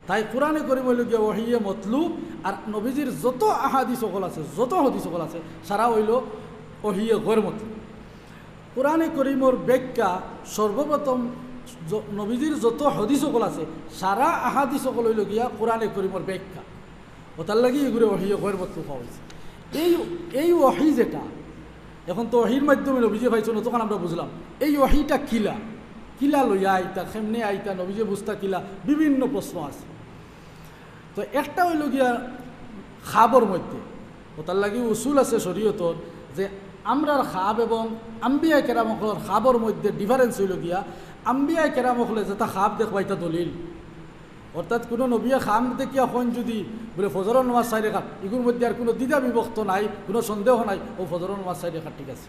তাই কোরআনে করিম হইল গিয়া ওহিয়ে মতলু, আর নবীজির যত আহাদিস সকল আছে, যত হদিস সকল আছে, সারা হইল ওহিয়ে গৈর মতলু। কোরআনে করিমর ব্যাখ্যা সর্বপ্রথম নবীজির যত হদিস সকল আছে, সারা আহাদিস সকল হইল গিয়া কোরআনে করিমর ব্যাখ্যা। ও তার লাগি এগুলো ওহিয়ে গৈর মতলু পাওয়া হয়েছে। এই ওহি যেটা এখন তো ওহির মাধ্যমে নবীজি পাইছো না, তখন আমরা বুঝলাম এই ওহিটা কিলা লইয়া আইতা, কেমনে আইতা, নবীজি বুঝতা কিলা, বিভিন্ন প্রশ্ন আছে। তো একটা হইল গিয়া খাবর মধ্যে, ও তার লাগি উসুল আছে শরীয়তর, যে আমরার খাব এবং আম্বিয়া কেরামকলের খাবর মধ্যে ডিফারেন্স হইল গিয়া, আম্বিয়া কেরামকলে যেটা খাব দেখবা এটা দলিল, অর্থাৎ কোনো নবিয়া খাম দেখিয়া হন যদি বলে ফজরের নামাজ 4 রাকাত, এগুলোর মধ্যে আর কোনো দ্বিধা বিভক্ত নাই, কোনো সন্দেহ নাই, ও ফজরের নামাজ 4 রাকাত ঠিক আছে,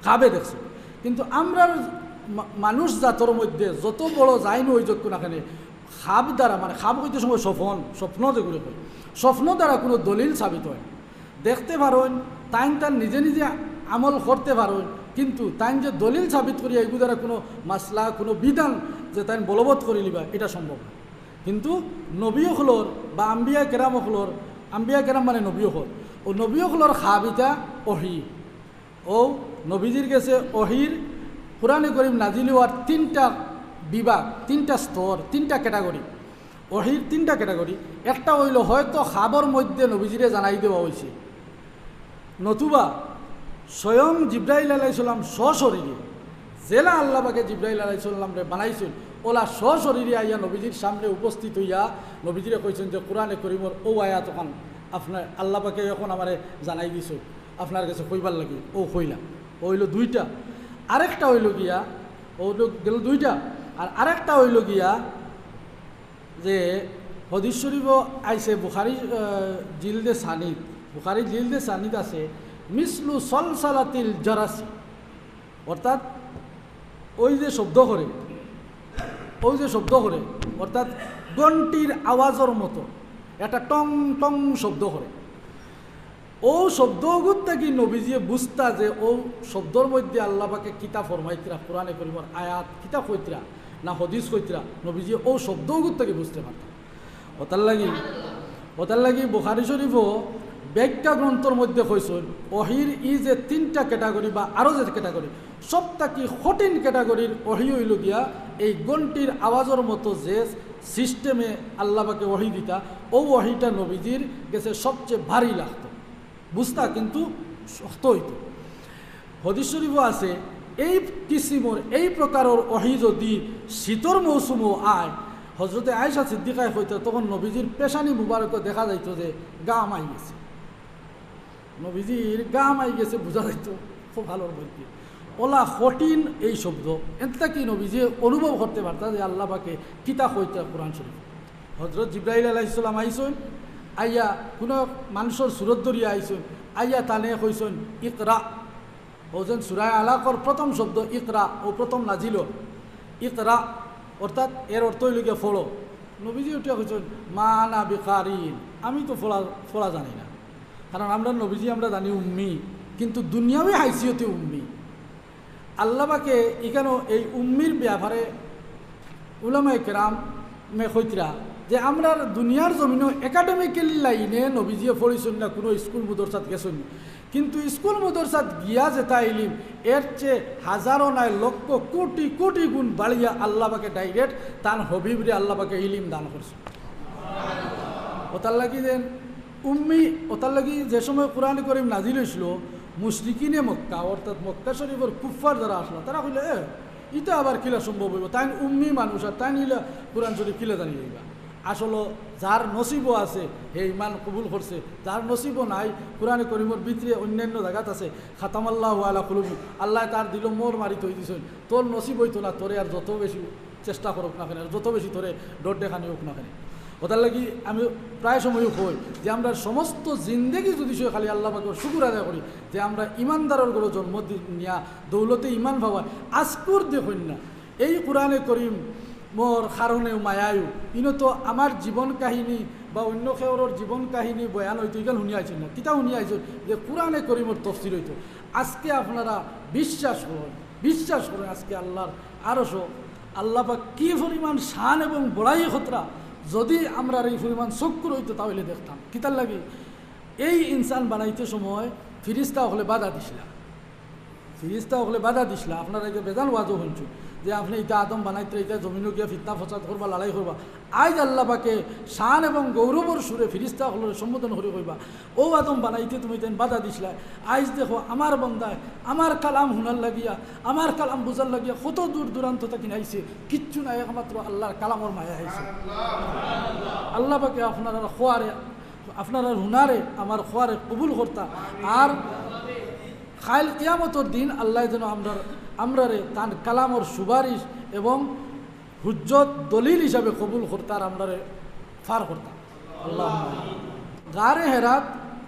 খাবে দেখছে। কিন্তু আমরার মানুষ জাতর মধ্যে যত বড় যায়নি ওই যোগ্য না কেন, খাব দ্বারা মানে খাব হইতে সময় স্বপ্ন যেগুলো হয়, স্বপ্ন দ্বারা কোনো দলিল সাবিত হয়। দেখতে পারেন তার নিজে নিজে আমল করতে পারেন, কিন্তু তাই যে দলিল সাবিত করিয়া এগুলো দ্বারা কোনো মাসলা, কোনো বিধান যে তাই বলবৎ করে নিবা, এটা সম্ভব না। কিন্তু নবীসকলর বা আম্বিয়া কেরামসকলর, আম্বিয়া কেরাম মানে নবীসকল, ও নবীসকলর খাবিতা ওহি, ও নবীজির কাছে ওহির কোরআনে করিম নাজিল হওয়ার 3টা বিভাগ, 3টা স্তর, 3টা ক্যাটাগরি, ওহির 3টা ক্যাটাগরি। একটা হইল হয়তো খাবর মধ্যে নবীজিরে জানাই দেওয়া হয়েছে, নতুবা স্বয়ং জিব্রাইল আলাইহিস সালাম সশরীরে, জেলা আল্লাহ পাকে জিব্রাইল আলাইহিস সালামরে বানাইছেন, ওলা সশরীরে আইয়া নবীজির সামনে উপস্থিত হইয়া নবীজিরে কইছেন যে কোরআনে করিমর ও আয়াত তখন আপনার আল্লাহ পাকে এখন আমারে জানাই দিছ, আপনার কাছে কইবার লাগে, ও কইলা। ও হইল 2টা। আরেকটা হইল গিয়া, ও গেল 2টা। আর আরেকটা হইল গিয়া যে হদিস শরীফ আইছে, বুখারী জিলদে সানিদ, বুখারী জিলদে সানিদ আছে, মিসলু সলসালাতিল জারাসি, অর্থাৎ ওই যে শব্দ করে, অর্থাৎ ঘন্টির আওয়াজের মতো একটা টং টং শব্দ করে। ও শব্দগুত থেকে নবীজিয়ে বুঝতা যে ও শব্দর মধ্যে আল্লাহ পাকে কিতা ফরমাইতরা, কোরআনে করিমর আয়াত কিতা কইতরা না হদিস কইতরা, নবীজিয়ে ও শব্দগুত থেকে বুঝতে পারত। ওতার লাগি বুখারী শরীফও ব্যাখ্যা গ্রন্থর মধ্যে কইছেন ওহির যে 3টা ক্যাটাগরি বা আরও যে ক্যাটাগরি, সবটা কি কঠিন ক্যাটাগরির ওহি হইল গিয়া এই ঘন্টির আওয়াজের মতো যে সিস্টেমে আল্লাহ পাকে ওহি দিতা, ও ওহিটা নবীজির কাছে সবচেয়ে ভারী লাগতো, বুঝতা কিন্তু শক্ত হইত। হদিস শরীফও আছে এই কিসিমর এই প্রকারের ওহি যদি শীতর মৌসুমও আয়, হজরতে আয়েশা সিদ্দিকায় হইতো, তখন নবীজির পেশানি মুবারক দেখা যাইত যে গাম আই গেছে, নবীজির গাম আই গেছে, বোঝা যাইত খুব ভালোর মধ্যে। ওলা কঠিন এই শব্দ এটা কি নবীজি অনুভব করতে পারতা যে আল্লাহ পাকে কিতা কইতা কোরআন শরীফ। হজরত জিব্রাইল আলাইহিস সালাম আইসেন, আইয়া কোনো মানুষের সুরত ধরিয়া আইসেন, আইয়া তানে কইসেন ইকরা, ওজন সূরা আলাকর প্রথম শব্দ ইকরা, ও প্রথম নাজিল ইকরা, অর্থাৎ এর অর্থ হইল গিয়ে ফলো। নবীজি উঠিয়া কইসেন মা না বিকারিন, আমি তো ফলা জানি না, কারণ আমরা নবীজি আমরা জানি উম্মি, কিন্তু দুনিয়াবি হাইসিয়তে উম্মি। আল্লাহ পাকে এখানেও এই উম্মির ব্যাপারে উলামায়ে কেরাম কইতরা যে আমরা দুনিয়ার জমিনও একাডেমিক্যাল লাইনে নবীজিয়ে পড়িছেন না, কোনো স্কুল মুদরসাত গেছেন, কিন্তু স্কুল মুদরসাত গিয়া যেটা ইলিম এর চেয়ে হাজারো নাই লক্ষ কোটি কোটি গুণ বাড়িয়া আল্লাহ পাকে ডাইরেক্ট তান হবিবরে আল্লাহ পাকে ইলিম দান করছে। ওতার লাগি যে উম্মি, ওতার লাগি যে সময় কোরআন করিম নাজিল হয়েছিল, মুশরিকিনে মক্কা অর্থাৎ মক্কা শরীফের কুফফার যারা আসলো, তারা কইলে ইটা আবার কিলা সম্ভব হইব, তাই উম্মি মানুষ আর তাই নিলে কোরআন শরীফ কিলা জানি যাইবা। আসলে যার নসিবও আছে হে ইমান কবুল করছে, যার নসিবও নাই, কোরআনে করিমর ভিতরে অন্যান্য জায়গাত আছে খাতামাল্লাহু আলা কুলুবি, আল্লাহ তার দিল মোর মারি থই দিছেন, তোর নসিব হইতো না, তোরে আর যত বেশি চেষ্টা করুক না কেন, যত বেশি তোরে ডর দেখানি হোক না কেন। ওটার লাগি আমি প্রায় সময় কই যে আমরা সমস্ত জিন্দেগি যদি সে খালি আল্লাহ পাকের শুকুর আদায় করি যে আমরা ইমানদারের গরো জন্ম নিয়া দৌলতে ইমান ভাবা আজকুর দেখুন না, এই কোরআনে করিম মোর কারণেও মায়ায়ু ইনো তো আমার জীবন কাহিনী বা অন্য কেউর জীবন কাহিনী বয়ান হইতো, এগুলো শুনিয়ে আইছেন না, কিতা শুনিয়ে আইছেন যে কোরআনে করিমর তফসির হইতো। আজকে আপনারা বিশ্বাস করেন আজকে আল্লাহর আরশো আল্লাহ পাক কি পরিমাণ শান এবং বড়াই খতরা যদি আমরা এই পরিমাণ চক্ষু রইতো তাহলে দেখতাম কিতার লাগে এই ইনসান বানাইতে সময় ফিরিস্তা হলে বাধা দিছিলা আপনারা যে বেজান ওয়াজও শুনছো যে আপনি এটা আদম বানাইতে এটা জমিনও গিয়া ফিতনা ফসাদ করবা লড়াই করবা আজ আল্লাহ পাকে শান এবং গৌরবর সুরে ফিরিস্তা হলের সম্বোধন করে কইবা ও আদম বানাইতে তুমি তেন বাধা দিছিলা আজ দেখো আমার বন্দায় আমার কালাম হুনার লাগিয়া আমার কালাম বুঝার লাগিয়া কত দূর দূরান্ত থেকে আইছে কিচ্ছু নাই একমাত্র আল্লাহর কালামর মায়া আইছে আল্লাহ পাকে আপনারা হুনারে আমার খোয়ারে কবুল করতা আর খাইল কিয়ামতর দিন আল্লাহ যেন আমরারে তান কালামর সুপারিশ এবং হুজ্জত দলিল হিসাবে কবুল করতার আমরারে ফার করতাম আল্লাহ গারে হেরাত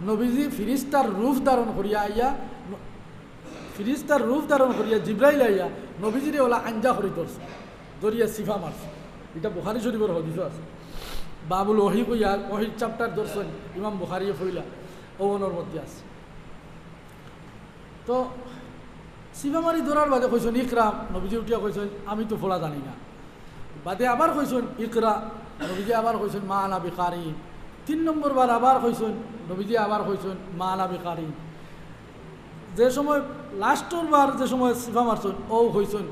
নবীজি ফিরিস্তার রূপ ধারণ করিয়া জিব্রাইল আইয়া নবীজিরে ওলা আঞ্জা করি ধরিয়া সিফা মারছে এটা বুখারী শরীফের হদিস আছে বাবুল ওহি কইয়া ওহির চ্যাপ্টার দর্শন ইমাম বুখারী ফইলা ওনের মধ্যে আছে তো সিফামারি ধরার বাদে কইছেন ইকরা নবীজি উঠিয়া কইছেন আমি তো ফোলা জানি না বাদে আবার কইছেন ইকরা নবীজি আবার কইছেন মা আনা বিকারি 3 নম্বর বার আবার কইছেন নবীজি আবার কইছেন মা আনা বিকারি যে সময় লাস্টর বার যে সময় সিফা মারছেন ও কইছেন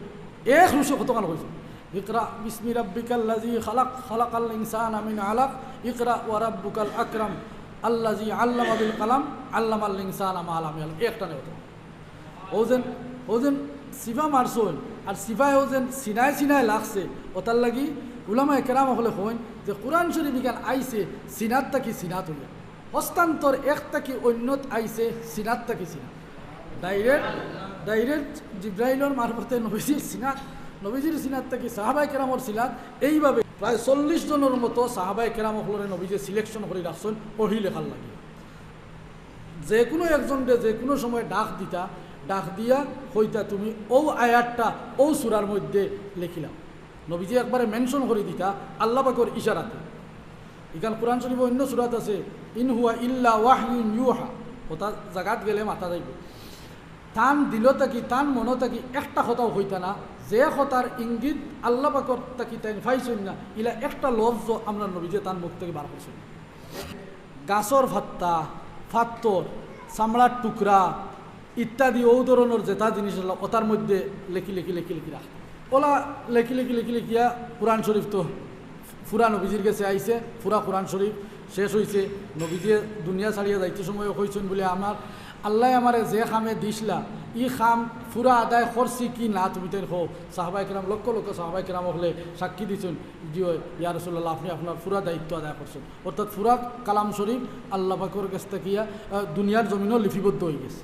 এক রুশে কতকাল কইছেন ইকরা বিসমি রাব্বিকাল্লাযী খালাকাল ইনসানা মিন আলাক ইকরা ওয়া রাব্বুকাল আকরাম আল্লাযী আল্লামা বিল কালাম আল্লামাল ইনসানা মা লাম ইয়ালাম একটা নেই ওজন সিফা মারছন আর সিফায় ওজন সিনায় লাগছে ওটার লাগি উলামা একরাম হলে হইন যে কোরআন শরীফ বিজ্ঞান আইছে সিনাত তাকি সিনাত হইয়া হস্তান্তর এক তাকি অন্যত আইছে সিনাত তাকি সিনাত ডাইরেক্ট জিব্রাইলর মারফতে নবীজির সিনাত তাকি সাহাবায়ে কেরামর সিনাত এইভাবে প্রায় 40 জনের মতো সাহাবায়ে কেরাম হলরে নবীজি সিলেকশন করে রাখছেন ওহি লেখার লাগে যে কোনো একজনকে যে কোনো সময় ডাক দিয়া হইতা তুমি ও আয়াতটা ও সূরার মধ্যে লিখিলাম নবীজি একবারে মেনশন করে দিতা আল্লাহ পাকের ইশারাতে ইকান কোরআন শরীফ অন্য সূরাত আছে ইন হুয়া ইল্লা ওয়াহয়ুন ইউহা ওটা জাগাত গেলে মাথা যাইব তান দিল তাকি তান মন তাকি একটা কথাও হইতা না যে কথার ইঙ্গিত আল্লাহ পাকের তাকি তাই ফাইছেন না ইলা একটা লফজ আমরা নবীজি তান মুখ থেকে বার করছেন গাছর ফাত্তর চামড়ার টুকরা ইত্যাদি ও ধরনের যেটা জিনিস হল ওটার মধ্যে লেখি রাখ ওলা লেখিয়া কোরআন শরীফ তো ফুরা নবীজির কাছে আইছে ফুরা কোরআন শরীফ শেষ হয়েছে নবীজিয়ে দুনিয়া ছাড়িয়ে যাইতে সময় কইছেন বলে আমার আল্লাহ আমারে যে খামে দিসলা ই খাম ফুরা আদায় করছি কি না তুমি তাই হো সাহাবায়ে কেরাম লক্ষ সাহাবায়ে কেরাম হলে সাক্ষী দিচ্ছেন যে ইয়া রাসূলুল্লাহ আপনি আপনার ফুরা দায়িত্ব আদায় করছেন অর্থাৎ ফুরা কালাম শরীফ আল্লাহ পাকের কাছ থেকে দুনিয়ার জমিনও লিপিবদ্ধ হয়ে গেছে।